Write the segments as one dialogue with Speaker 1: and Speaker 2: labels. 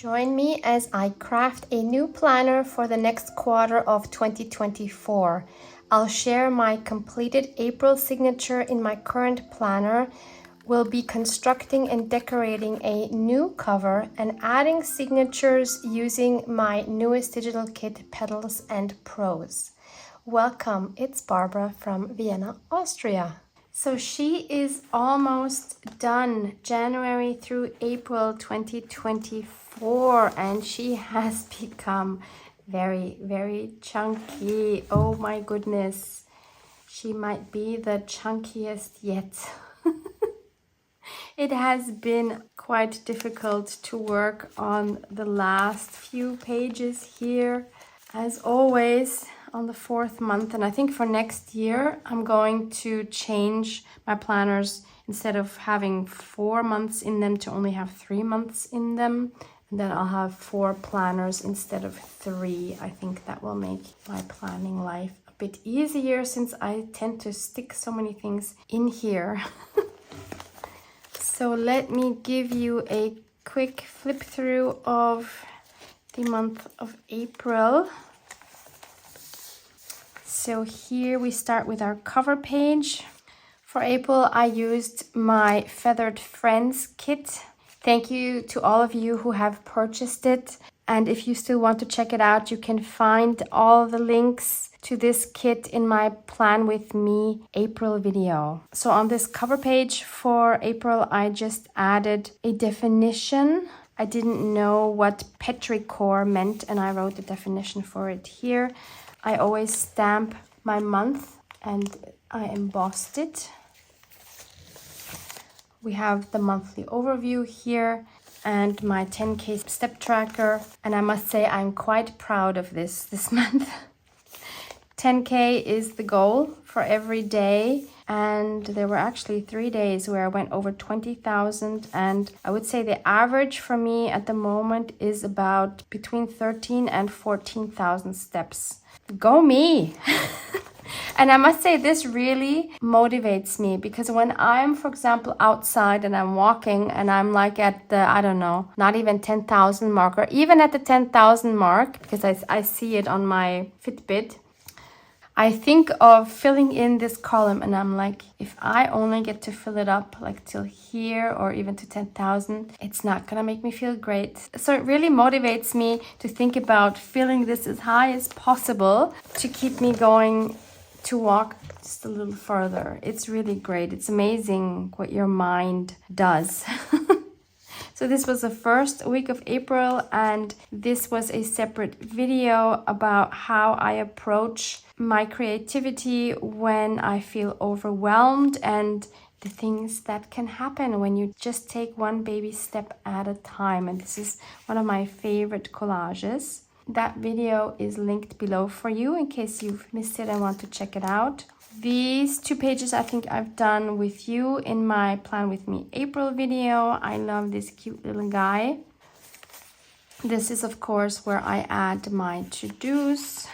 Speaker 1: Join me as I craft a new planner for the next quarter of 2024. I'll share my completed April signature in my current planner. We'll be constructing and decorating a new cover and adding signatures using my newest digital kit, Petals and Prose. Welcome, it's Barbara from Vienna, Austria. So she is almost done, January through April 2024, and she has become very, very chunky. Oh my goodness, she might be the chunkiest yet. It has been quite difficult to work on the last few pages here, as always, on the 4th month. And I think for next year, I'm going to change my planners instead of having 4 months in them to only have 3 months in them. And then I'll have 4 planners instead of 3. I think that will make my planning life a bit easier since I tend to stick so many things in here. So let me give you a quick flip through of the month of April. So here we start with our cover page. For April, I used my Feathered Friends kit. Thank you to all of you who have purchased it. And if you still want to check it out, you can find all the links to this kit in my Plan With Me April video. So on this cover page for April, I just added a definition. I didn't know what petrichor meant, and I wrote the definition for it here. I always stamp my month and I embossed it. We have the monthly overview here and my 10K step tracker. And I must say I'm quite proud of this month. 10K is the goal for every day. And there were actually 3 days where I went over 20,000. And I would say the average for me at the moment is about between 13 and 14,000 steps. Go me! And I must say this really motivates me because when I'm, for example, outside and I'm walking and I'm like at the, I don't know, not even 10,000 mark or even at the 10,000 mark because I see it on my Fitbit, I think of filling in this column and I'm like, if I only get to fill it up like till here or even to 10,000, it's not gonna make me feel great. So it really motivates me to think about filling this as high as possible to keep me going to walk just a little further. It's really great. It's amazing what your mind does. So this was the first week of April, and this was a separate video about how I approach my creativity when I feel overwhelmed and the things that can happen when you just take one baby step at a time. And this is one of my favorite collages. That video is linked below for you in case you've missed it and want to check it out. These 2 pages I think I've done with you in my Plan With Me April video. I love this cute little guy. This is of course where I add my to-dos.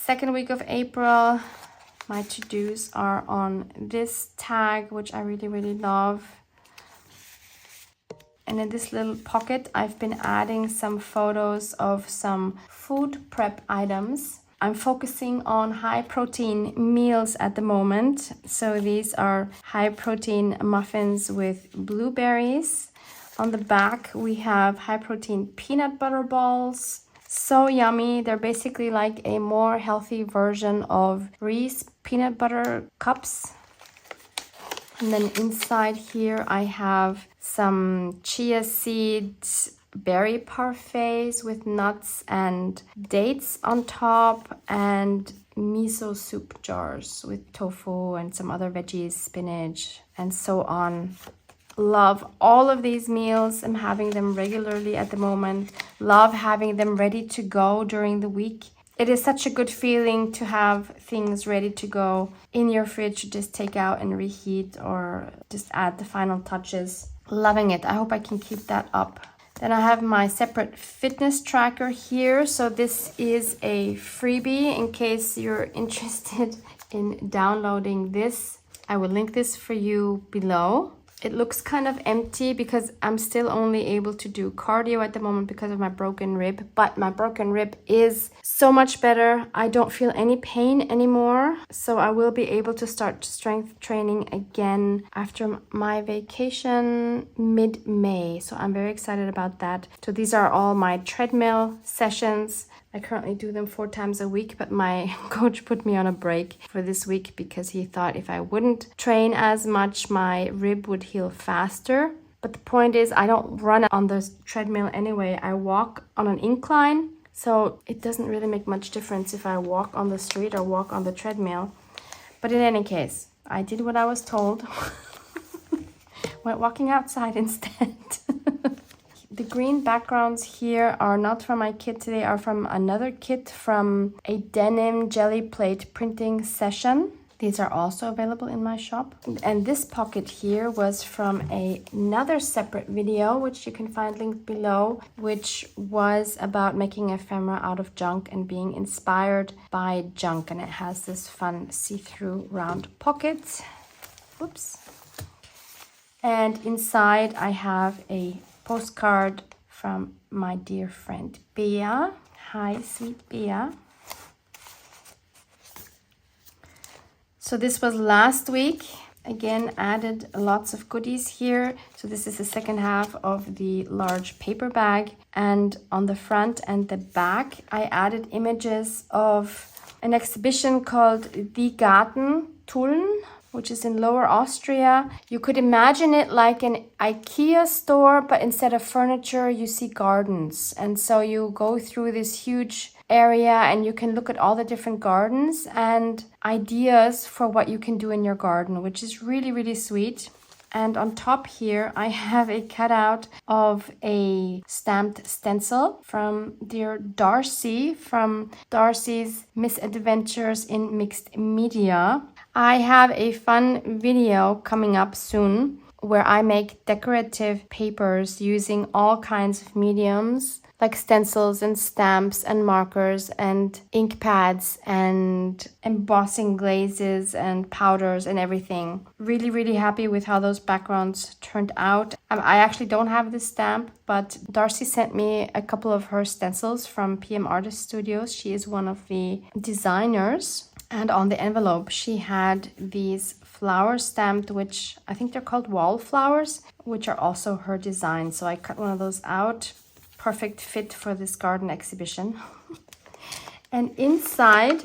Speaker 1: 2nd week of April, my to-dos are on this tag, which I really, really love. And in this little pocket, I've been adding some photos of some food prep items. I'm focusing on high protein meals at the moment. So these are high protein muffins with blueberries. On the back, we have high protein peanut butter balls. So yummy. They're basically like a more healthy version of Reese peanut butter cups. And then inside here, I have some chia seeds berry parfaits with nuts and dates on top, and miso soup jars with tofu and some other veggies, spinach, and so on. Love all of these meals. I'm having them regularly at the moment. Love having them ready to go during the week. It is such a good feeling to have things ready to go in your fridge to just take out and reheat or just add the final touches. Loving it. I hope I can keep that up. Then I have my separate fitness tracker here. So this is a freebie in case you're interested in downloading this. I will link this for you below. It looks kind of empty because I'm still only able to do cardio at the moment because of my broken rib. But my broken rib is so much better. I don't feel any pain anymore. So I will be able to start strength training again after my vacation mid-May. So I'm very excited about that. So these are all my treadmill sessions. I currently do them 4 times a week, but my coach put me on a break for this week because he thought if I wouldn't train as much, my rib would heal faster. But the point is, I don't run on the treadmill anyway. I walk on an incline, so it doesn't really make much difference if I walk on the street or walk on the treadmill. But in any case, I did what I was told. Went walking outside instead. The green backgrounds here are not from my kit today, are from another kit from a denim jelly plate printing session. These are also available in my shop. And this pocket here was from another separate video, which you can find linked below, which was about making ephemera out of junk and being inspired by junk. And it has this fun see-through round pocket. Oops. And inside I have a postcard from my dear friend Bea. Hi, sweet Bea. So this was last week. Again, added lots of goodies here. So this is the second half of the large paper bag. And on the front and the back, I added images of an exhibition called Die Garten Tulln, which is in Lower Austria. You could imagine it like an IKEA store, but instead of furniture, you see gardens. And so you go through this huge area and you can look at all the different gardens and ideas for what you can do in your garden, which is really, really sweet. And on top here, I have a cutout of a stamped stencil from dear Darcy, from Darcy's Misadventures in Mixed Media. I have a fun video coming up soon where I make decorative papers using all kinds of mediums like stencils and stamps and markers and ink pads and embossing glazes and powders and everything. Really, really happy with how those backgrounds turned out. I actually don't have this stamp, but Darcy sent me a couple of her stencils from PM Artist Studios. She is one of the designers. And on the envelope, she had these flowers stamped, which I think they're called wallflowers, which are also her design. So I cut one of those out. Perfect fit for this garden exhibition. And inside,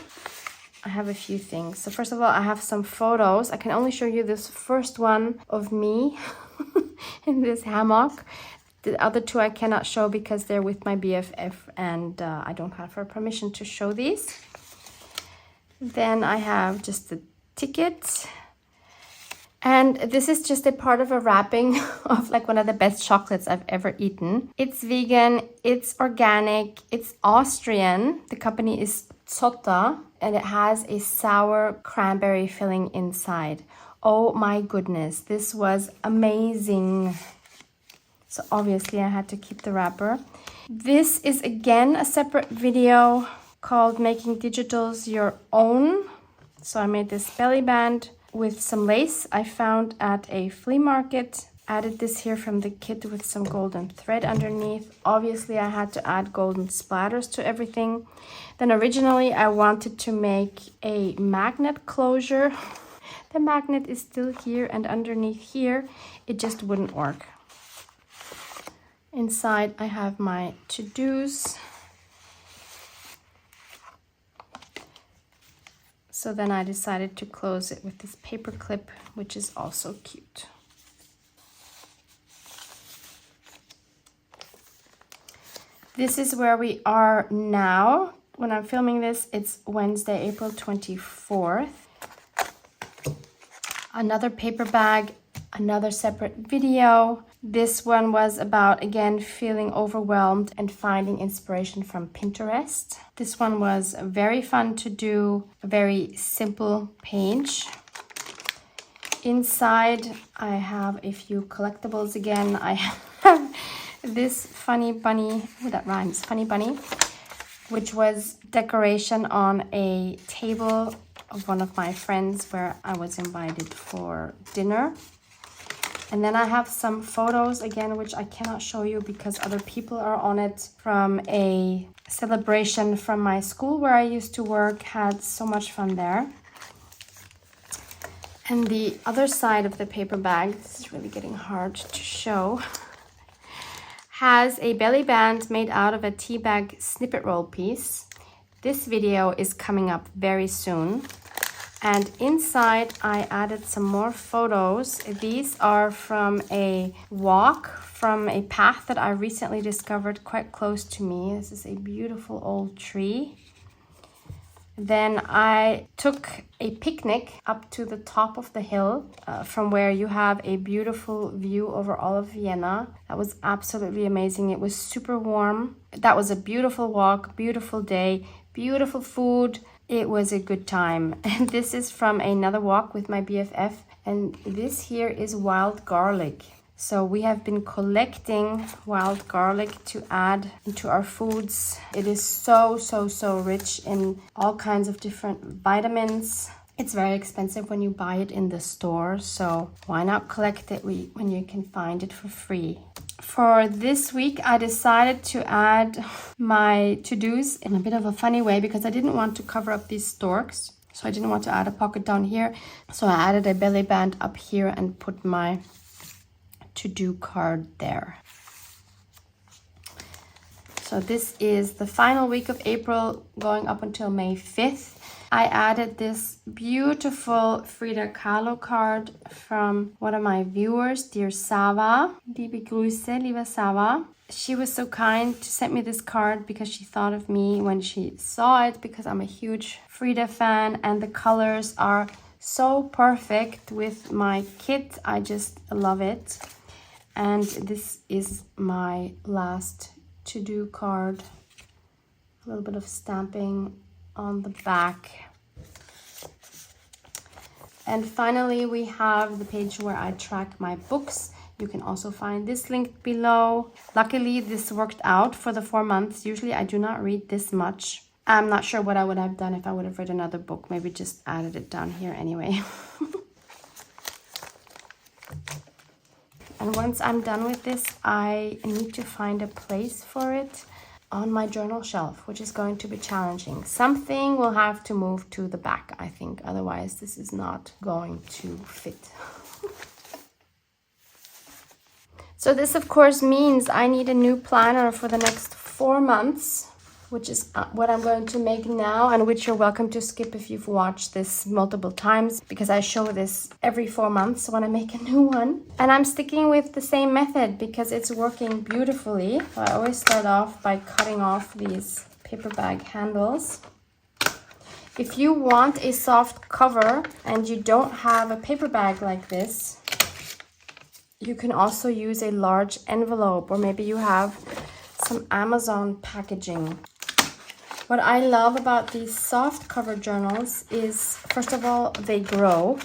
Speaker 1: I have a few things. So first of all, I have some photos. I can only show you this first one of me in this hammock. The other two I cannot show because they're with my BFF and I don't have her permission to show these. Then I have just the ticket. And this is just a part of a wrapping of like one of the best chocolates I've ever eaten. It's vegan, it's organic, it's Austrian. The company is Zotta and it has a sour cranberry filling inside. Oh my goodness, this was amazing. So obviously I had to keep the wrapper. This is again a separate video called Making Digitals Your Own. So I made this belly band with some lace I found at a flea market. Added this here from the kit with some golden thread underneath. Obviously I had to add golden splatters to everything. Then originally I wanted to make a magnet closure. The magnet is still here and underneath here. It just wouldn't work. Inside I have my to-dos. So then I decided to close it with this paper clip, which is also cute. This is where we are now. When I'm filming this, it's Wednesday, April 24th. Another paper bag, another separate video. This one was about, again, feeling overwhelmed and finding inspiration from Pinterest. This one was very fun to do, a very simple page. Inside, I have a few collectibles again. I have this funny bunny, oh, that rhymes, funny bunny, which was decoration on a table of one of my friends where I was invited for dinner. And then I have some photos again, which I cannot show you because other people are on it, from a celebration from my school where I used to work. Had so much fun there. And the other side of the paper bag, this is really getting hard to show, has a belly band made out of a tea bag snippet roll piece. This video is coming up very soon. And inside I added some more photos. These are from a walk from a path that I recently discovered quite close to me. This is a beautiful old tree. Then I took a picnic up to the top of the hill from where you have a beautiful view over all of Vienna. That was absolutely amazing. It was super warm. That was a beautiful walk, beautiful day, beautiful food. It was a good time. And this is from another walk with my BFF. And this here is wild garlic. So we have been collecting wild garlic to add into our foods. It is so rich in all kinds of different vitamins. It's very expensive when you buy it in the store, so why not collect it when you can find it for free? For this week, I decided to add my to-dos in a bit of a funny way because I didn't want to cover up these storks. So I didn't want to add a pocket down here. So I added a belly band up here and put my to-do card there. So this is the final week of April going up until May 5th. I added this beautiful Frida Kahlo card from one of my viewers, dear Sava. Liebe Grüße, liebe Sava. She was so kind to send me this card because she thought of me when she saw it, because I'm a huge Frida fan and the colors are so perfect with my kit. I just love it. And this is my last to-do card. A little bit of stamping on the back. And finally, we have the page where I track my books. You can also find this link below. Luckily, this worked out for the 4 months. Usually, I do not read this much. I'm not sure what I would have done if I would have read another book. Maybe just added it down here anyway. And once I'm done with this, I need to find a place for it on my journal shelf, which is going to be challenging. Something will have to move to the back, I think. Otherwise, this is not going to fit. So this, of course, means I need a new planner for the next 4 months, which is what I'm going to make now, and which you're welcome to skip if you've watched this multiple times, because I show this every 4 months when I make a new one. And I'm sticking with the same method because it's working beautifully. So I always start off by cutting off these paper bag handles. If you want a soft cover and you don't have a paper bag like this, you can also use a large envelope, or maybe you have some Amazon packaging. What I love about these soft cover journals is, first of all, they grow.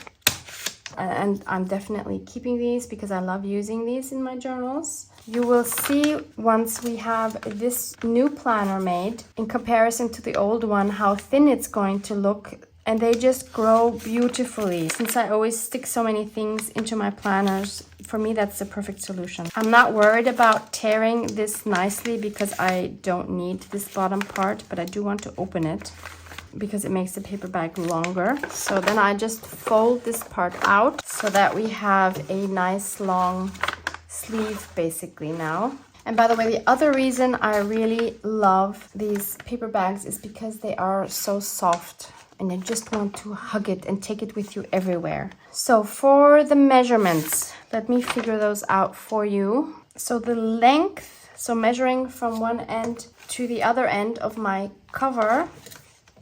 Speaker 1: And I'm definitely keeping these because I love using these in my journals. You will see once we have this new planner made, in comparison to the old one, how thin it's going to look. And they just grow beautifully. Since I always stick so many things into my planners, for me that's the perfect solution. I'm not worried about tearing this nicely because I don't need this bottom part, but I do want to open it because it makes the paper bag longer. So then I just fold this part out so that we have a nice long sleeve basically now. And by the way, the other reason I really love these paper bags is because they are so soft. And you just want to hug it and take it with you everywhere. So for the measurements, let me figure those out for you. So the length, so measuring from one end to the other end of my cover,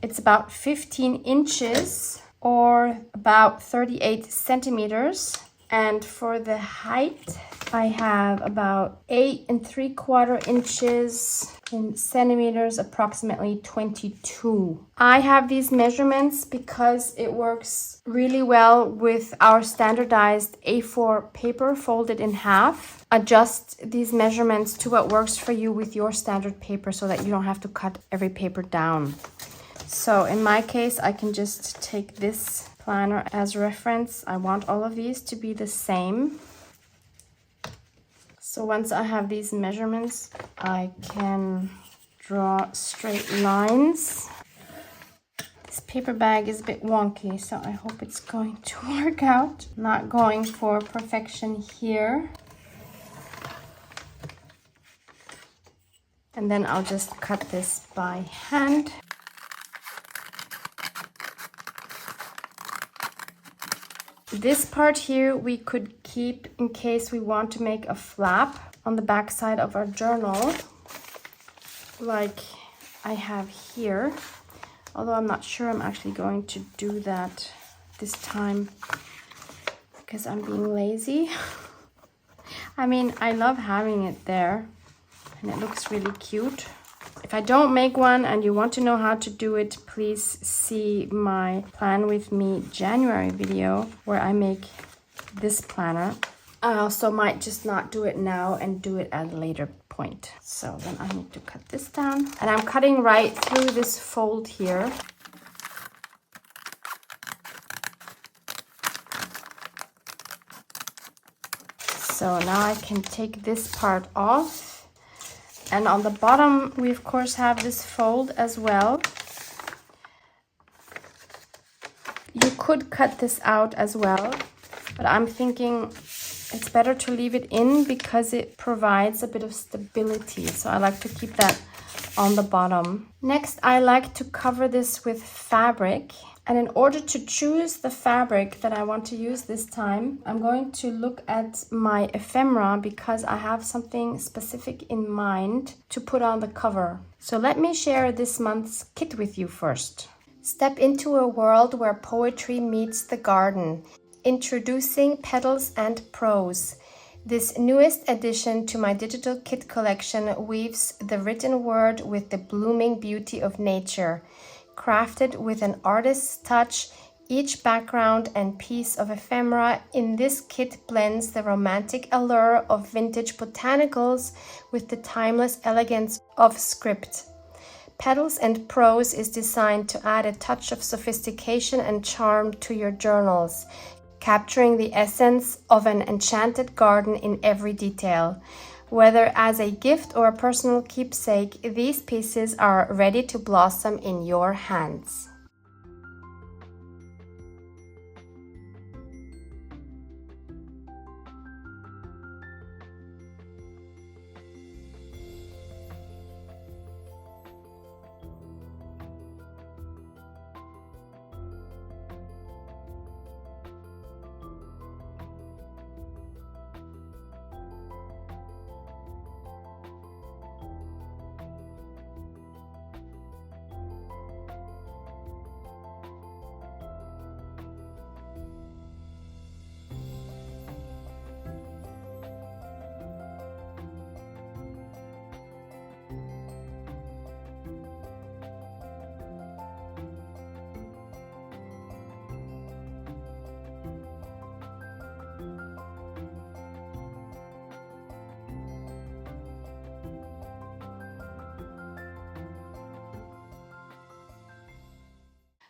Speaker 1: it's about 15 inches or about 38 centimeters. And for the height, I have about 8 3/4 inches in centimeters, approximately 22. I have these measurements because it works really well with our standardized A4 paper folded in half. Adjust these measurements to what works for you with your standard paper so that you don't have to cut every paper down. So in my case, I can just take this planner as reference. I want all of these to be the same. So once I have these measurements, I can draw straight lines. This paper bag is a bit wonky, so I hope it's going to work out. Not going for perfection here. And then I'll just cut this by hand. This part here we could keep in case we want to make a flap on the back side of our journal, like I have here. Although I'm not sure I'm actually going to do that this time because I'm being lazy. I mean, I love having it there and it looks really cute. If I don't make one and you want to know how to do it, please see my Plan With Me January video where I make this planner. I also might just not do it now and do it at a later point. So then I need to cut this down. And I'm cutting right through this fold here. So now I can take this part off. And on the bottom, we of course have this fold as well. You could cut this out as well, but I'm thinking it's better to leave it in because it provides a bit of stability. So I like to keep that on the bottom. Next, I like to cover this with fabric. And in order to choose the fabric that I want to use this time, I'm going to look at my ephemera because I have something specific in mind to put on the cover. So let me share this month's kit with you first. Step into a world where poetry meets the garden. Introducing Petals and Prose. This newest addition to my digital kit collection weaves the written word with the blooming beauty of nature. Crafted with an artist's touch, each background and piece of ephemera in this kit blends the romantic allure of vintage botanicals with the timeless elegance of script. Petals and Prose is designed to add a touch of sophistication and charm to your journals, capturing the essence of an enchanted garden in every detail. Whether as a gift or a personal keepsake, these pieces are ready to blossom in your hands.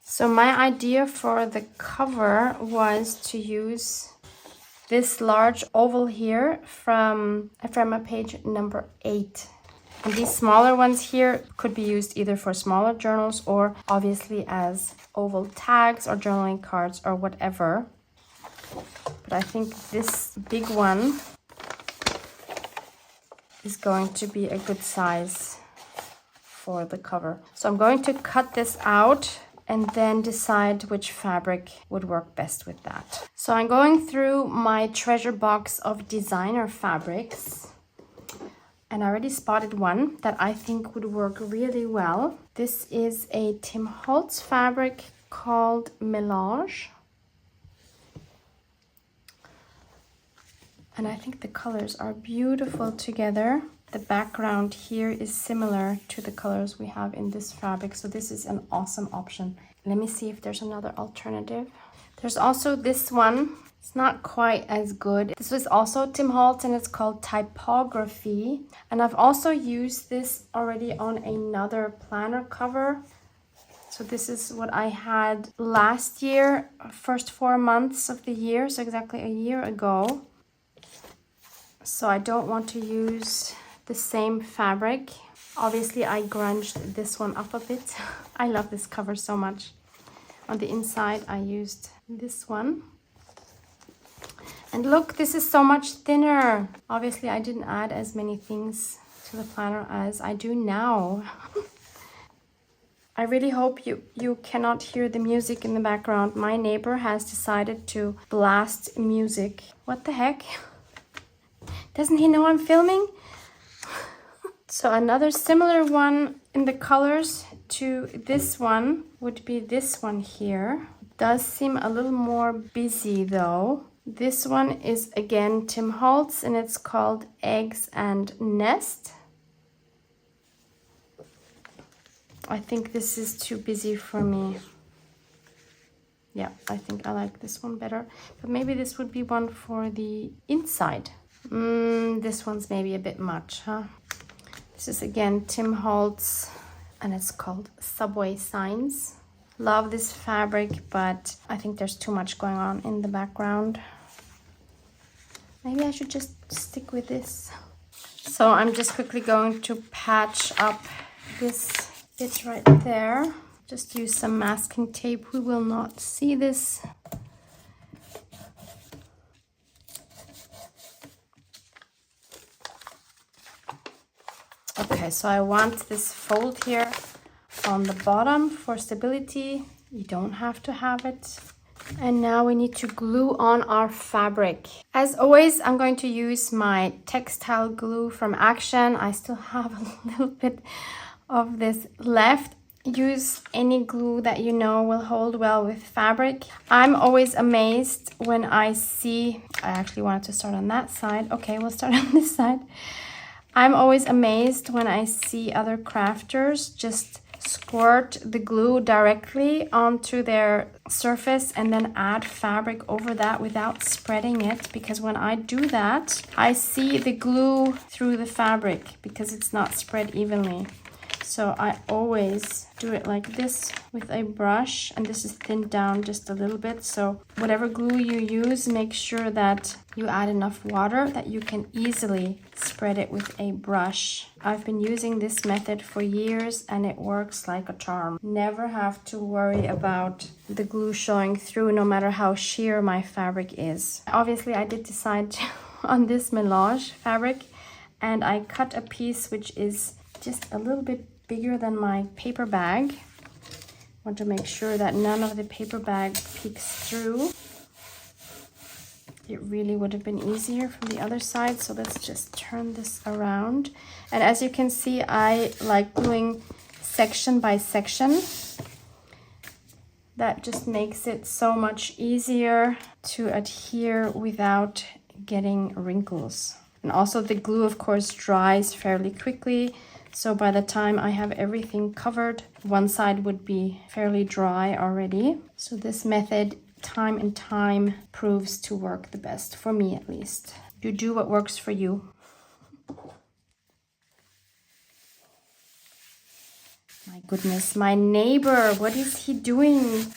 Speaker 1: So my idea for the cover was to use this large oval here from ephemera page number 8. And these smaller ones here could be used either for smaller journals or obviously as oval tags or journaling cards or whatever. But I think this big one is going to be a good size for the cover. So I'm going to cut this out and then decide which fabric would work best with that. So I'm going through my treasure box of designer fabrics, and I already spotted one that I think would work really well. This is a Tim Holtz fabric called Melange. And I think the colors are beautiful together. The background here is similar to the colors we have in this fabric, so this is an awesome option. Let me see if there's another alternative. There's also this one. It's not quite as good. This was also Tim Holtz and it's called Typography. And I've also used this already on another planner cover. So this is what I had last year, first 4 months of the year, so exactly a year ago. So I don't want to use the same fabric. Obviously, I grunged this one up a bit. I love this cover so much. On the inside, I used this one. And look, this is so much thinner. Obviously, I didn't add as many things to the planner as I do now. I really hope you cannot hear the music in the background. My neighbor has decided to blast music. What the heck? Doesn't he know I'm filming? So another similar one in the colors to this one would be this one here. It does seem a little more busy though. This one is again Tim Holtz and it's called Eggs and Nest. I think this is too busy for me. Yeah, I think I like this one better. But maybe this would be one for the inside. This one's maybe a bit much, huh? This is again Tim Holtz and it's called Subway Signs. Love this fabric, but I think there's too much going on in the background. Maybe I should just stick with this. So I'm just quickly going to patch up this bit right there. Just use some masking tape. We will not see this. Okay, so I want this fold here on the bottom for stability. You don't have to have it. And now we need to glue on our fabric. As always, I'm going to use my textile glue from Action. I still have a little bit of this left. Use any glue that you know will hold well with fabric. I'm always amazed when I see, I actually wanted to start on that side. Okay, we'll start on this side. I'm always amazed when I see other crafters just squirt the glue directly onto their surface and then add fabric over that without spreading it, because when I do that, I see the glue through the fabric because it's not spread evenly. So I always do it like this with a brush, and this is thinned down just a little bit. So whatever glue you use, make sure that you add enough water that you can easily spread it with a brush. I've been using this method for years and it works like a charm. Never have to worry about the glue showing through, no matter how sheer my fabric is. Obviously, I did decide on this melange fabric, and I cut a piece which is just a little bit bigger than my paper bag. Want to make sure that none of the paper bag peeks through. It really would have been easier from the other side, so let's just turn this around. And as you can see, I like gluing section by section. That just makes it so much easier to adhere without getting wrinkles. And also the glue, of course, dries fairly quickly. So by the time I have everything covered, one side would be fairly dry already. So this method, time and time, proves to work the best, for me at least. You do what works for you. My goodness, my neighbor, what is he doing?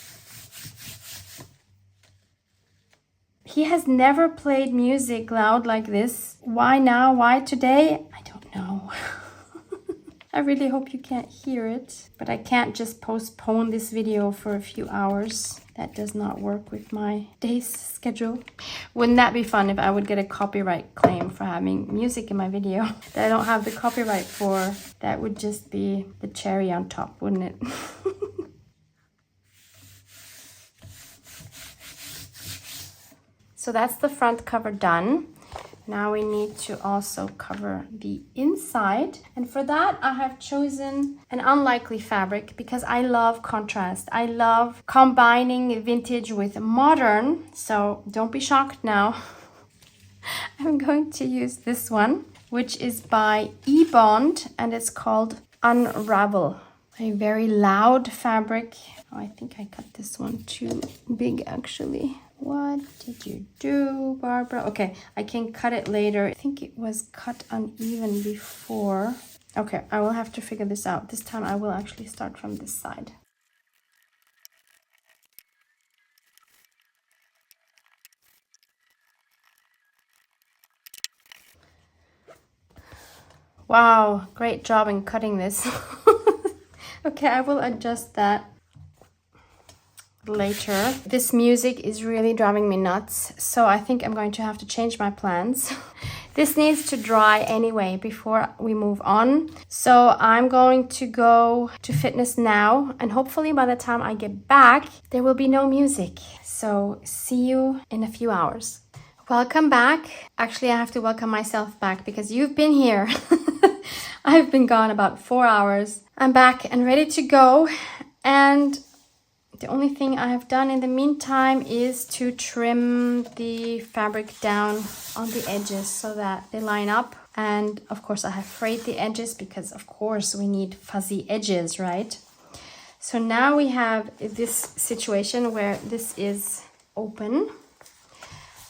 Speaker 1: He has never played music loud like this. Why now? Why today? I don't know. I really hope you can't hear it, but I can't just postpone this video for a few hours. That does not work with my day's schedule. Wouldn't that be fun if I would get a copyright claim for having music in my video that I don't have the copyright for? That would just be the cherry on top, wouldn't it? So that's the front cover done. Now we need to also cover the inside. And for that, I have chosen an unlikely fabric because I love contrast. I love combining vintage with modern. So don't be shocked now. I'm going to use this one, which is by eBond, and it's called Unravel. A very loud fabric. Oh, I think I cut this one too big actually. What did you do, Barbara? Okay, I can cut it later. I think it was cut uneven before. Okay, I will have to figure this out. This time I will actually start from this side. Wow, great job in cutting this. Okay, I will adjust that later. This music is really driving me nuts, so I think I'm going to have to change my plans. This needs to dry anyway before we move on. So I'm going to go to fitness now, and hopefully by the time I get back, there will be no music. So see you in a few hours. Welcome back. Actually, I have to welcome myself back because you've been here. I've been gone about 4 hours. I'm back and ready to go. And the only thing I have done in the meantime is to trim the fabric down on the edges so that they line up. And of course I have frayed the edges because of course we need fuzzy edges, right? So now we have this situation where this is open.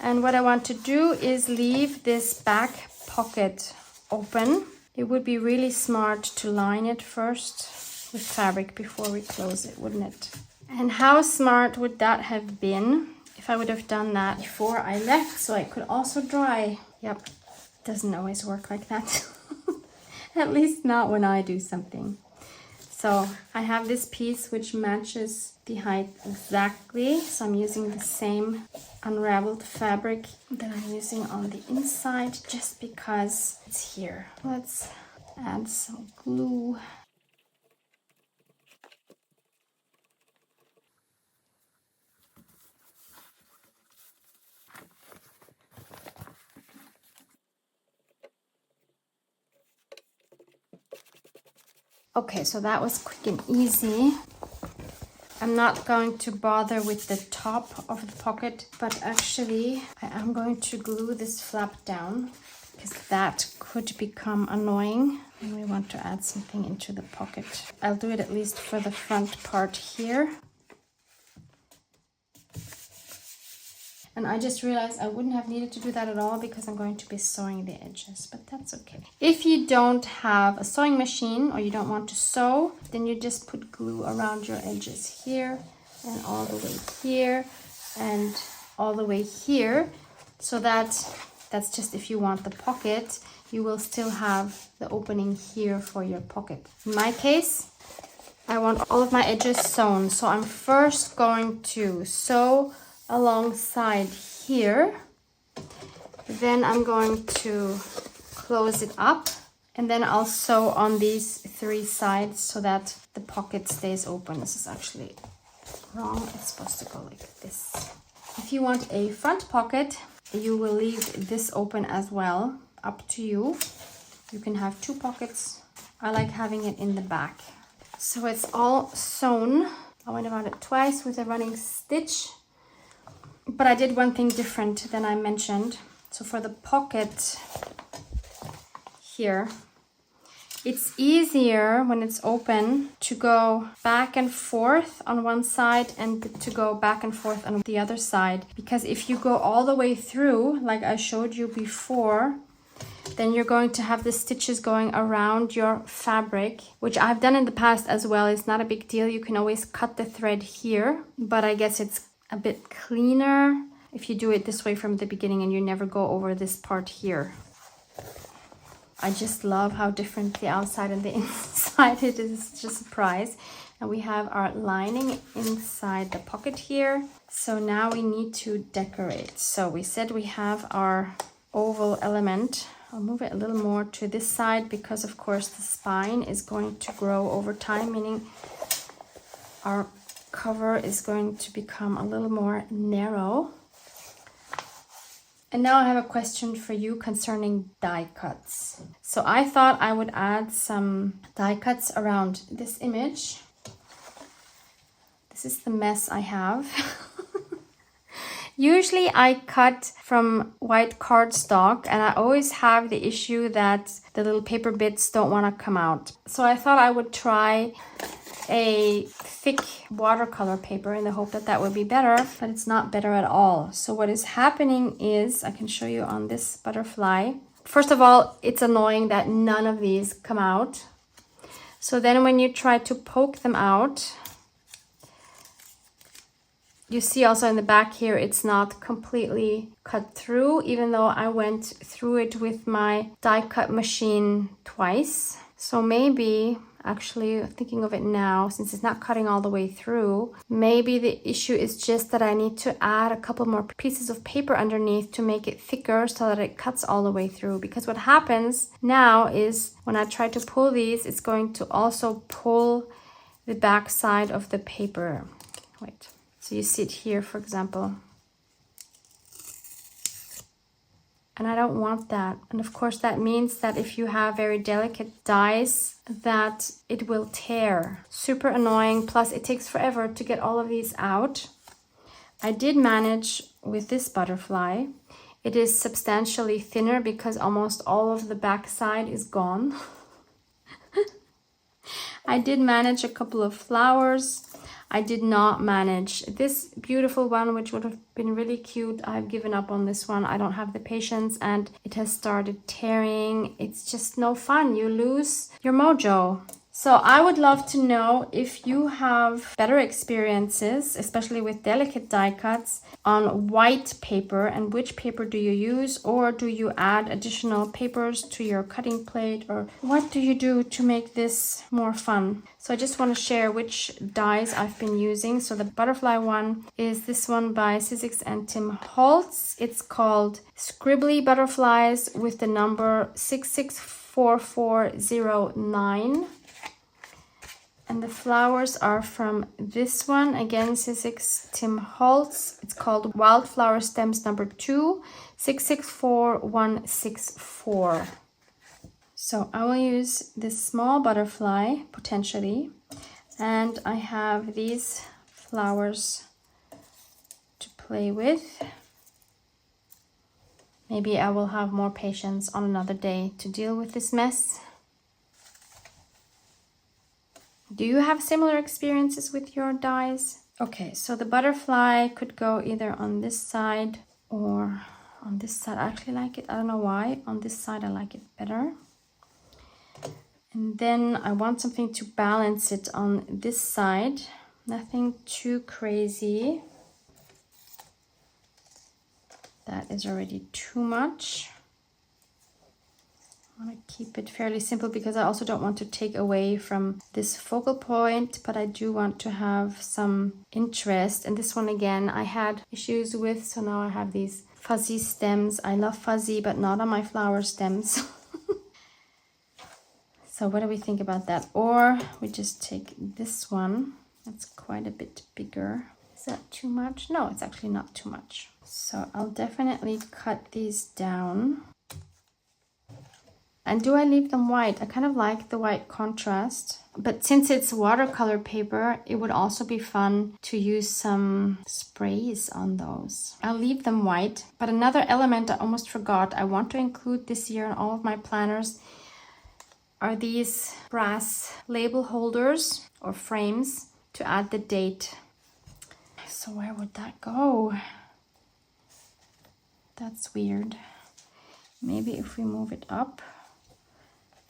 Speaker 1: And what I want to do is leave this back pocket open. It would be really smart to line it first with fabric before we close it, wouldn't it? And how smart would that have been if I would have done that before I left so I could also dry? Yep, doesn't always work like that. At least not when I do something. So I have this piece which matches the height exactly. So I'm using the same unraveled fabric that I'm using on the inside just because it's here. Let's add some glue. Okay, so that was quick and easy. I'm not going to bother with the top of the pocket, but actually I am going to glue this flap down because that could become annoying when we want to add something into the pocket. I'll do it at least for the front part here. And I just realized I wouldn't have needed to do that at all because I'm going to be sewing the edges, but that's okay. If you don't have a sewing machine or you don't want to sew, then you just put glue around your edges here and all the way here and all the way here. So that's just if you want the pocket, you will still have the opening here for your pocket. In my case, I want all of my edges sewn. So I'm first going to sew alongside here, then I'm going to close it up, and then I'll sew on these 3 sides so that the pocket stays open. This is actually wrong, it's supposed to go like this. If you want a front pocket, you will leave this open as well, up to you. You can have 2 pockets. I like having it in the back. So it's all sewn. I went around it twice with a running stitch. But I did one thing different than I mentioned. So for the pocket here, it's easier when it's open to go back and forth on one side and to go back and forth on the other side. Because if you go all the way through, like I showed you before, then you're going to have the stitches going around your fabric, which I've done in the past as well. It's not a big deal. You can always cut the thread here, but I guess it's a bit cleaner if you do it this way from the beginning and you never go over this part here. I just love how different the outside and the inside it is. It's just a surprise. And we have our lining inside the pocket here. So now we need to decorate. So we said we have our oval element. I'll move it a little more to this side because of course the spine is going to grow over time, meaning our cover is going to become a little more narrow. And now I have a question for you concerning die cuts. So I thought I would add some die cuts around this image. This is the mess I have. Usually I cut from white cardstock and I always have the issue that the little paper bits don't want to come out. So I thought I would try a thick watercolor paper in the hope that that would be better, but it's not better at all. So what is happening is, I can show you on this butterfly. First of all, it's annoying that none of these come out. So then when you try to poke them out, You see also in the back here, it's not completely cut through, even though I went through it with my die cut machine twice. So maybe, actually thinking of it now, since it's not cutting all the way through, maybe the issue is just that I need to add a couple more pieces of paper underneath to make it thicker so that it cuts all the way through. Because what happens now is when I try to pull these, it's going to also pull the back side of the paper. Wait. So you see it here, for example. And I don't want that. And of course that means that if you have very delicate dies, that it will tear. Super annoying. Plus it takes forever to get all of these out. I did manage with this butterfly. It is substantially thinner because almost all of the back side is gone. I did manage a couple of flowers. I did not manage this beautiful one, which would have been really cute. I've given up on this one. I don't have the patience and it has started tearing. It's just no fun. You lose your mojo. So I would love to know if you have better experiences, especially with delicate die cuts, on white paper, and which paper do you use, or do you add additional papers to your cutting plate, or what do you do to make this more fun? So I just want to share which dies I've been using. So the butterfly one is this one by Sizzix and Tim Holtz. It's called Scribbly Butterflies with the number 664409. And the flowers are from this one, again, Sizzix Tim Holtz. It's called Wildflower Stems number 2, 664164. So I will use this small butterfly, potentially, and I have these flowers to play with. Maybe I will have more patience on another day to deal with this mess. Do you have similar experiences with your dies? Okay, so the butterfly could go either on this side or on this side. I actually like it. I don't know why. On this side, I like it better. And then I want something to balance it on this side. Nothing too crazy. That is already too much. I want to keep it fairly simple because I also don't want to take away from this focal point, but I do want to have some interest. And this one again, I had issues with, so now I have these fuzzy stems. I love fuzzy, but not on my flower stems. So what do we think about that? Or we just take this one. That's quite a bit bigger. Is that too much? No, it's actually not too much. So I'll definitely cut these down. And do I leave them white? I kind of like the white contrast. But since it's watercolor paper, it would also be fun to use some sprays on those. I'll leave them white. But another element I almost forgot, I want to include this year in all of my planners, are these brass label holders or frames to add the date. So where would that go? That's weird. Maybe if we move it up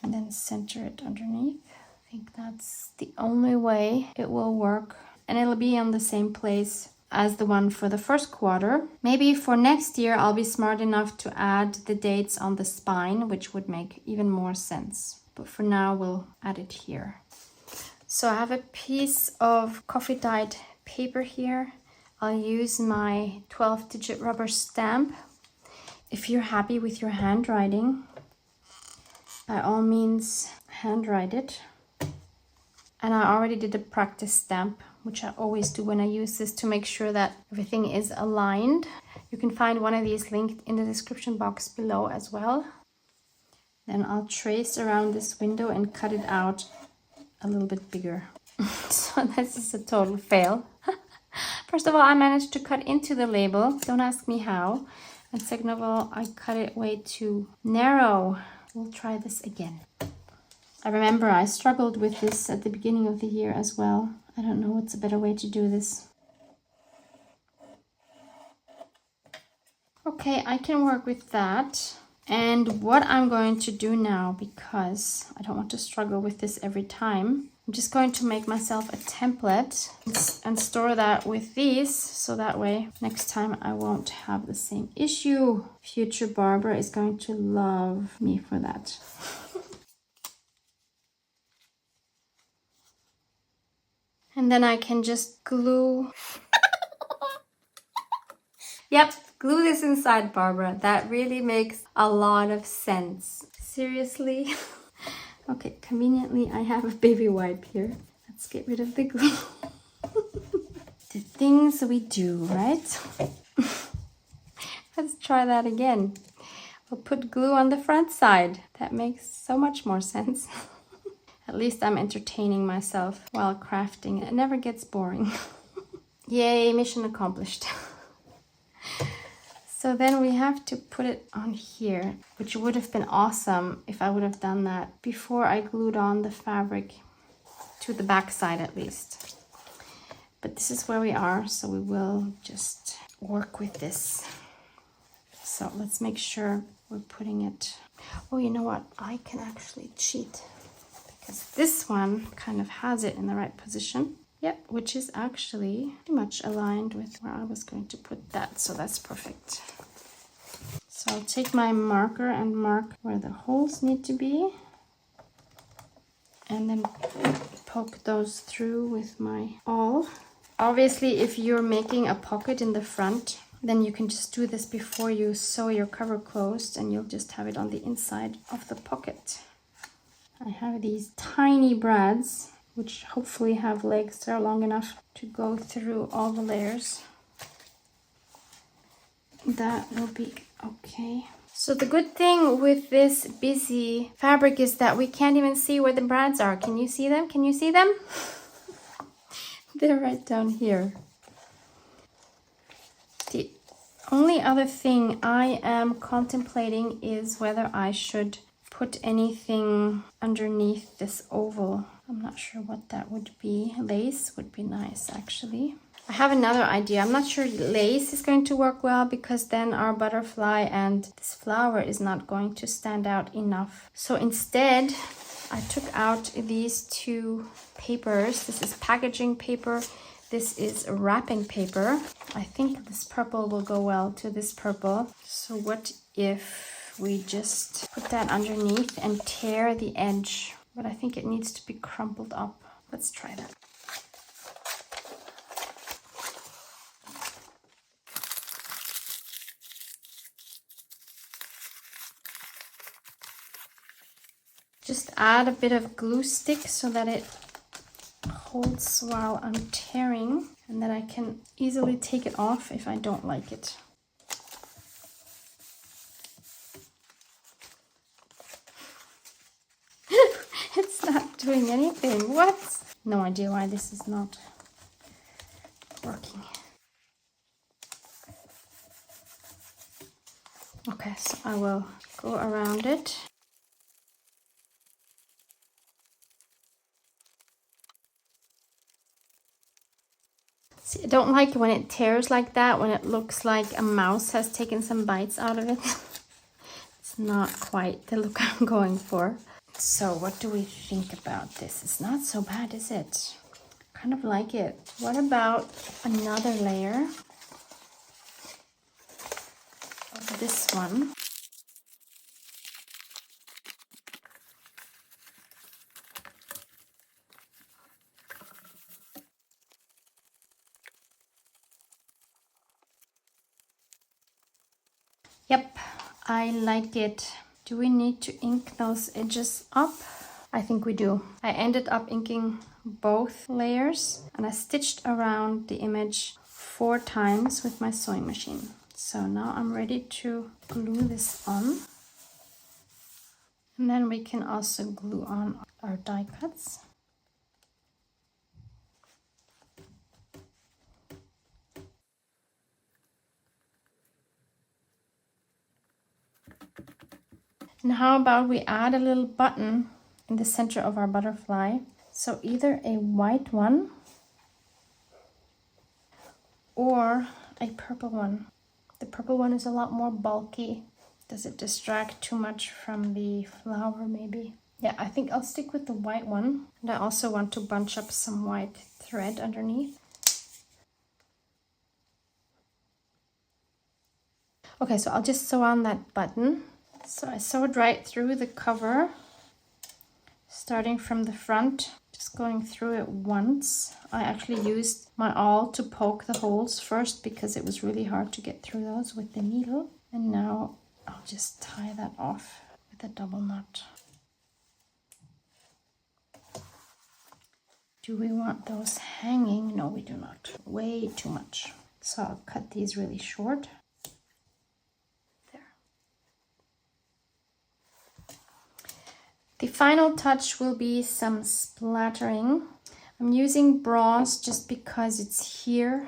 Speaker 1: and then center it underneath. I think that's the only way it will work. And it'll be on the same place as the one for the first quarter. Maybe for next year, I'll be smart enough to add the dates on the spine, which would make even more sense. But for now, we'll add it here. So I have a piece of coffee dyed paper here. I'll use my 12-digit rubber stamp. If you're happy with your handwriting, by all means, handwrite it. And I already did a practice stamp, which I always do when I use this to make sure that everything is aligned. You can find one of these linked in the description box below as well. Then I'll trace around this window and cut it out a little bit bigger. So this is a total fail. First of all, I managed to cut into the label. Don't ask me how. And second of all, I cut it way too narrow. We'll try this again. I remember I struggled with this at the beginning of the year as well. I don't know what's a better way to do this. Okay, I can work with that. And what I'm going to do now, because I don't want to struggle with this every time, I'm just going to make myself a template and store that with these, so that way next time I won't have the same issue. Future Barbara is going to love me for that. And then I can just glue. Yep, glue this inside, Barbara. That really makes a lot of sense. Seriously? Okay, conveniently I have a baby wipe here. Let's get rid of the glue. The things we do, right? Let's try that again. We'll put glue on the front side. That makes so much more sense. At least I'm entertaining myself while crafting. It never gets boring. Yay, mission accomplished. So then we have to put it on here, which would have been awesome if I would have done that before I glued on the fabric to the back side at least. But this is where we are, so we will just work with this. So let's make sure we're putting it. Oh, you know what? I can actually cheat because this one kind of has it in the right position. Yep, which is actually pretty much aligned with where I was going to put that, so that's perfect. So I'll take my marker and mark where the holes need to be, and then poke those through with my awl. Obviously, if you're making a pocket in the front, then you can just do this before you sew your cover closed, and you'll just have it on the inside of the pocket. I have these tiny brads, which hopefully have legs that are long enough to go through all the layers. That will be okay. So the good thing with this busy fabric is that we can't even see where the brads are. Can you see them? Can you see them? They're right down here. The only other thing I am contemplating is whether I should put anything underneath this oval. I'm not sure what that would be. Lace would be nice, actually. I have another idea. I'm not sure lace is going to work well because then our butterfly and this flower is not going to stand out enough. So instead, I took out these two papers. This is packaging paper. This is wrapping paper. I think this purple will go well to this purple. So what if we just put that underneath and tear the edge? But I think it needs to be crumpled up. Let's try that. Just add a bit of glue stick so that it holds while I'm tearing, and then I can easily take it off if I don't like it. It's not doing anything. What? No idea why this is not working. Okay, so I will go around it. See, I don't like when it tears like that, when it looks like a mouse has taken some bites out of it. It's not quite the look I'm going for. So what do we think about this? It's not so bad, is it? Kind of like it. What about another layer of this one? Yep, I like it. Do we need to ink those edges up? I think we do. I ended up inking both layers and I stitched around the image 4 times with my sewing machine. So now I'm ready to glue this on. And then we can also glue on our die cuts. And how about we add a little button in the center of our butterfly? So either a white one or a purple one. The purple one is a lot more bulky. Does it distract too much from the flower maybe? Yeah, I think I'll stick with the white one. And I also want to bunch up some white thread underneath. Okay, so I'll just sew on that button. So I sewed right through the cover, starting from the front, just going through it once. I actually used my awl to poke the holes first because it was really hard to get through those with the needle. And now I'll just tie that off with a double knot. Do we want those hanging? No, we do not. Way too much. So I'll cut these really short. There. The final touch will be some splattering. I'm using bronze just because it's here.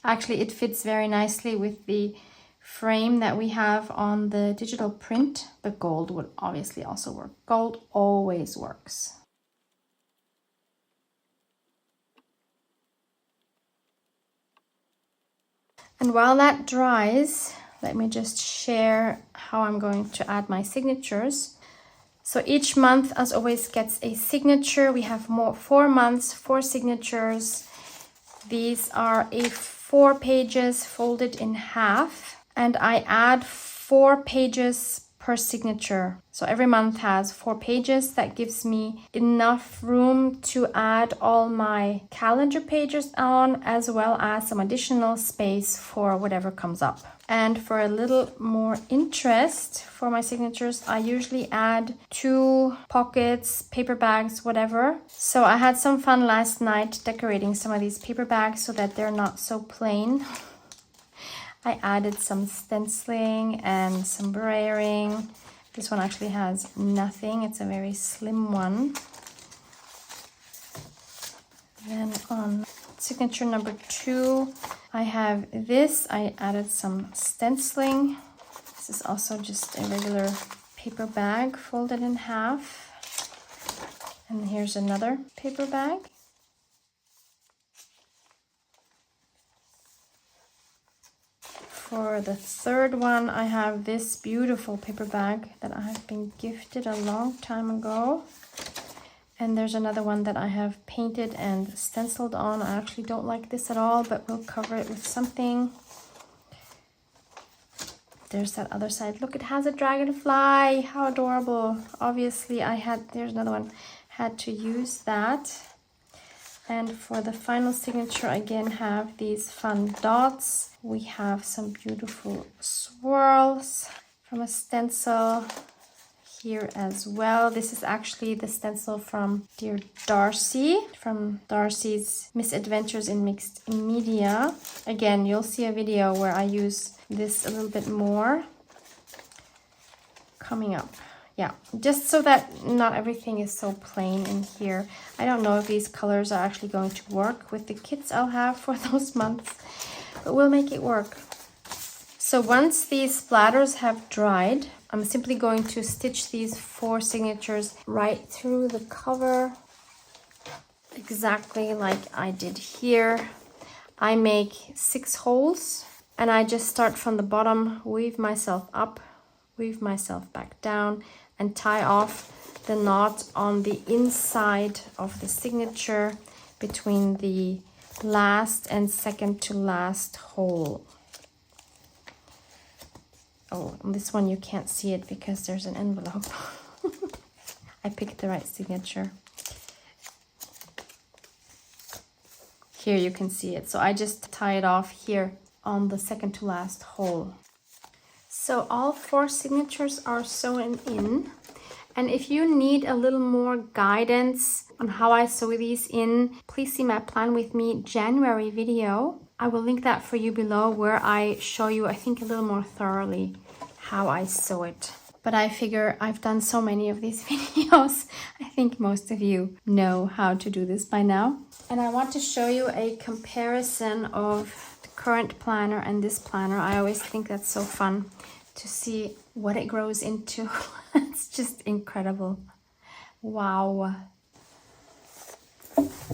Speaker 1: Actually, it fits very nicely with the frame that we have on the digital print, but gold would obviously also work. Gold always works. And while that dries, let me just share how I'm going to add my signatures. So each month, as always, gets a signature. We have 4 months, 4 signatures. These are 4 pages folded in half, and I add 4 pages per signature. So every month has 4 pages. That gives me enough room to add all my calendar pages on, as well as some additional space for whatever comes up. And for a little more interest for my signatures, I usually add 2 pockets, paper bags, whatever. So I had some fun last night decorating some of these paper bags so that they're not so plain. I added some stenciling and some brayering. This one actually has nothing. It's a very slim one. Then on signature number 2, I have this. I added some stenciling. This is also just a regular paper bag folded in half. And here's another paper bag. For the third one, I have this beautiful paper bag that I have been gifted a long time ago. And there's another one that I have painted and stenciled on. I actually don't like this at all, but we'll cover it with something. There's that other side. Look, it has a dragonfly. How adorable. Obviously, there's another one. Had to use that. And for the final signature, I again have these fun dots. We have some beautiful swirls from a stencil here as well. This is actually the stencil from dear Darcy, from Darcy's Misadventures in Mixed Media. Again, you'll see a video where I use this a little bit more coming up. Yeah, just so that not everything is so plain in here. I don't know if these colors are actually going to work with the kits I'll have for those months, but we'll make it work. So once these splatters have dried, I'm simply going to stitch these 4 signatures right through the cover, exactly like I did here. I make 6 holes, and I just start from the bottom, weave myself up, weave myself back down, and tie off the knot on the inside of the signature between the last and second to last hole. Oh, on this one you can't see it because there's an envelope. I picked the right signature. Here you can see it. So I just tie it off here on the second to last hole. So all 4 signatures are sewn in. And if you need a little more guidance on how I sew these in, please see my Plan With Me January video. I will link that for you below, where I show you, I think, a little more thoroughly how I sew it. But I figure I've done so many of these videos, I think most of you know how to do this by now. And I want to show you a comparison of the current planner and this planner. I always think that's so fun to see what it grows into. It's just incredible. Wow.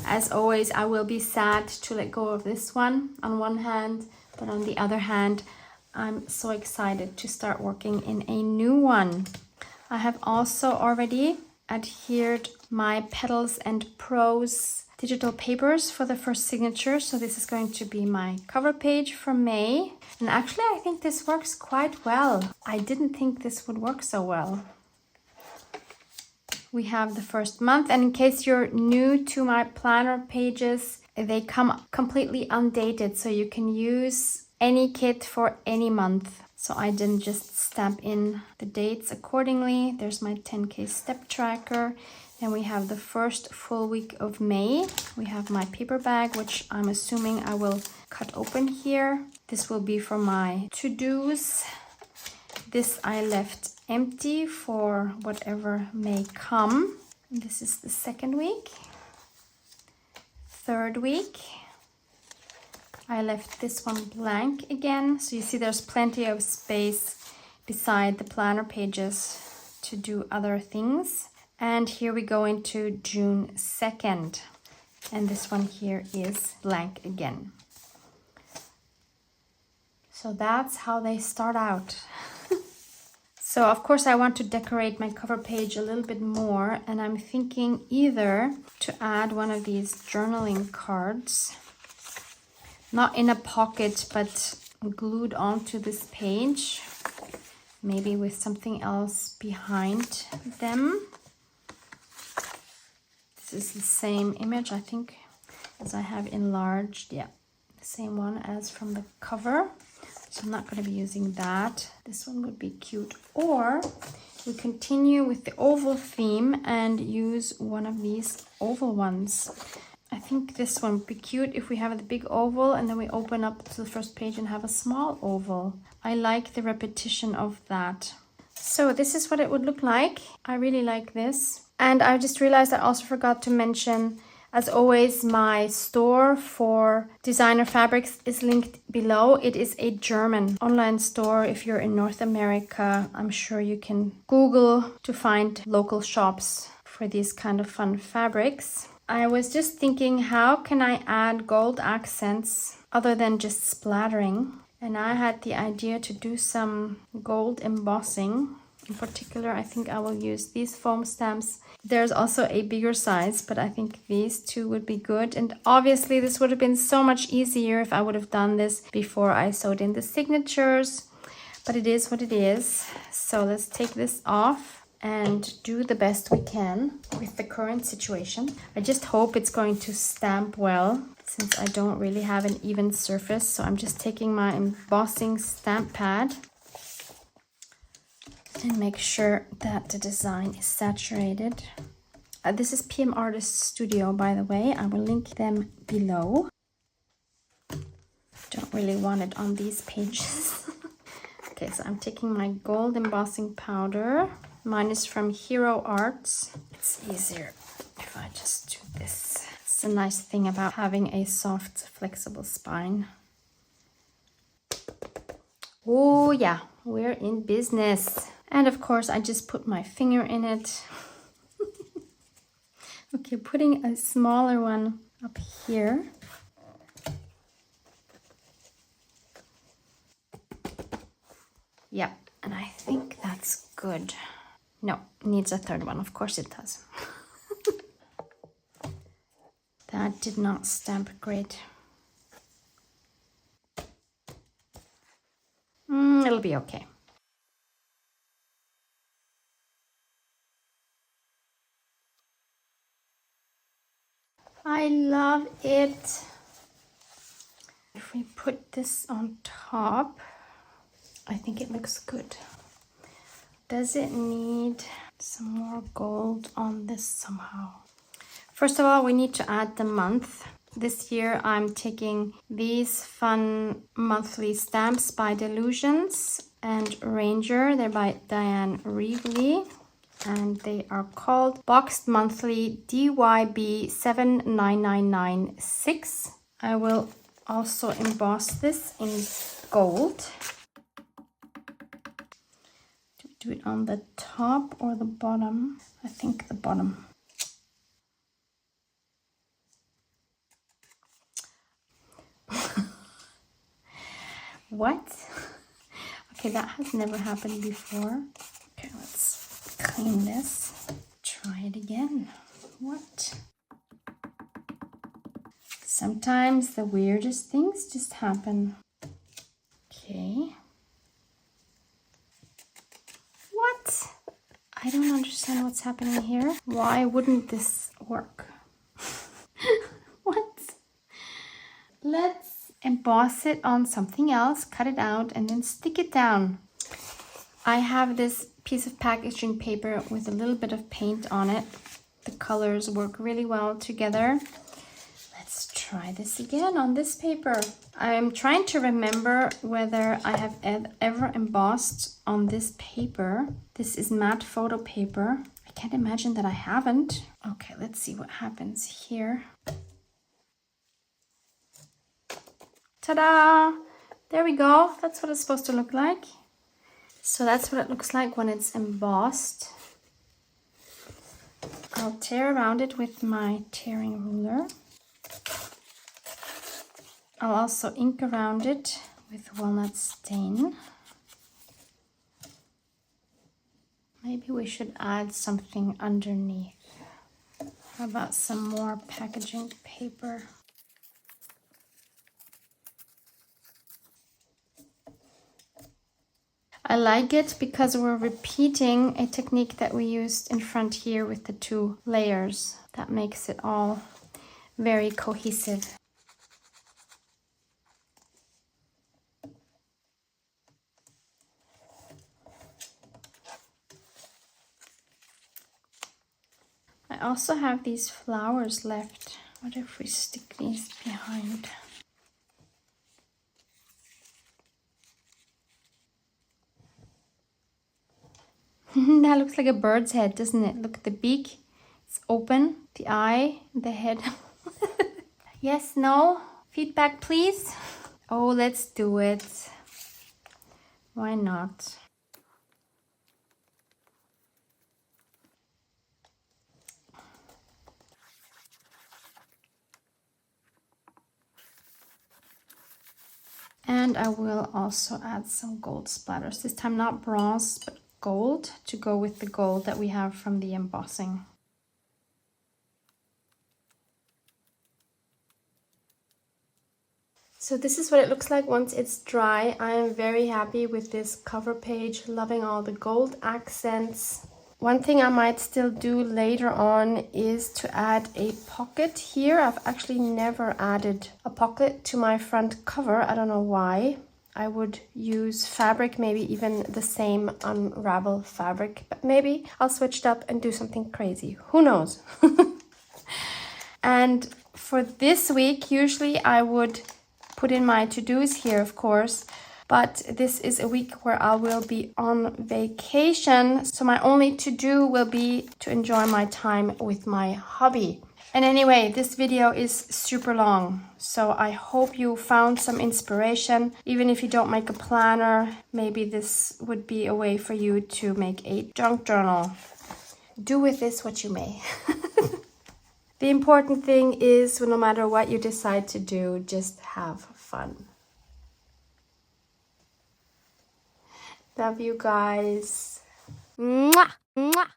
Speaker 1: As always, I will be sad to let go of this one on one hand, but on the other hand, I'm so excited to start working in a new one. I have also already adhered my Petals and Prose digital papers for the first signature. So this is going to be my cover page for May. And actually, I think this works quite well. I didn't think this would work so well. We have the first month, and in case you're new to my planner pages, they come completely undated, so you can use any kit for any month. So I didn't just stamp in the dates accordingly. There's my 10K step tracker. Then we have the first full week of May. We have my paper bag, which I'm assuming I will cut open here. This will be for my to-dos. This I left empty for whatever may come. This is the second week. Third week, I left this one blank again. So you see there's plenty of space beside the planner pages to do other things. And here we go into June 2nd. And this one here is blank again. So that's how they start out. So of course I want to decorate my cover page a little bit more, and I'm thinking either to add one of these journaling cards, not in a pocket, but glued onto this page, maybe with something else behind them. This is the same image, I think, as I have enlarged. Yeah, the same one as from the cover. So I'm not going to be using that. This one would be cute. Or we continue with the oval theme and use one of these oval ones. I think this one would be cute if we have the big oval and then we open up to the first page and have a small oval. I like the repetition of that. So this is what it would look like. I really like this. And I just realized I also forgot to mention, as always, my store for designer fabrics is linked below. It is a German online store. If you're in North America, I'm sure you can Google to find local shops for these kind of fun fabrics. I was just thinking, how can I add gold accents other than just splattering? And I had the idea to do some gold embossing. In particular, I think I will use these foam stamps. There's also a bigger size, but I think these two would be good. And obviously this would have been so much easier if I would have done this before I sewed in the signatures, but it is what it is. So let's take this off and do the best we can with the current situation. I just hope it's going to stamp well, since I don't really have an even surface. So I'm just taking my embossing stamp pad and make sure that the design is saturated. This is PM Artist Studio, by the way. I will link them below. Don't really want it on these pages. Okay, so I'm taking my gold embossing powder. Mine is from Hero Arts. It's easier if I just do this. It's a nice thing about having a soft, flexible spine. Oh yeah, we're in business. And of course, I just put my finger in it. Okay, putting a smaller one up here. Yeah, and I think that's good. No, needs a third one. Of course it does. That did not stamp great. It'll be okay. I love it. If we put this on top, I think it looks good. Does it need some more gold on this somehow? First of all, we need to add the month. This year I'm taking these fun monthly stamps by Delusions and Ranger. They're by Diane Reevely. And they are called Boxed Monthly DYB 79996. I will also emboss this in gold. Do it on the top or the bottom? I think the bottom. What? Okay, that has never happened before. Okay, let's clean this. Try Sometimes the weirdest things just happen. Okay. What? I don't understand what's happening here. Why wouldn't this work? What? Let's emboss it on something else, cut it out, and then stick it down. I have this piece of packaging paper with a little bit of paint on it. The colors work really well together. Let's try this again on this paper. I'm trying to remember whether I have ever embossed on this paper. This is matte photo paper. I can't imagine that I haven't. Okay, let's see what happens here. Ta-da! There we go. That's what it's supposed to look like. So that's what it looks like when it's embossed. I'll tear around it with my tearing ruler. I'll also ink around it with walnut stain. Maybe we should add something underneath. How about some more packaging paper? I like it because we're repeating a technique that we used in front here with the 2 layers. That makes it all very cohesive. I also have these flowers left. What if we stick these behind? That looks like a bird's head, doesn't it? Look at the beak. It's open. The eye, the head. Yes, no? Feedback, please? Oh, let's do it. Why not? And I will also add some gold splatters. This time not bronze, but gold to go with the gold that we have from the embossing. So this is what it looks like once it's dry. I am very happy with this cover page, loving all the gold accents. One thing I might still do later on is to add a pocket here. I've actually never added a pocket to my front cover. I don't know why. I would use fabric, maybe even the same unravel fabric, but maybe I'll switch it up and do something crazy. Who knows? And for this week, usually I would put in my to-dos here, of course, but this is a week where I will be on vacation. So my only to-do will be to enjoy my time with my hobby. And anyway, this video is super long, so I hope you found some inspiration. Even if you don't make a planner, maybe this would be a way for you to make a junk journal. Do with this what you may. The important thing is, no matter what you decide to do, just have fun. Love you guys. Mwah! Mwah!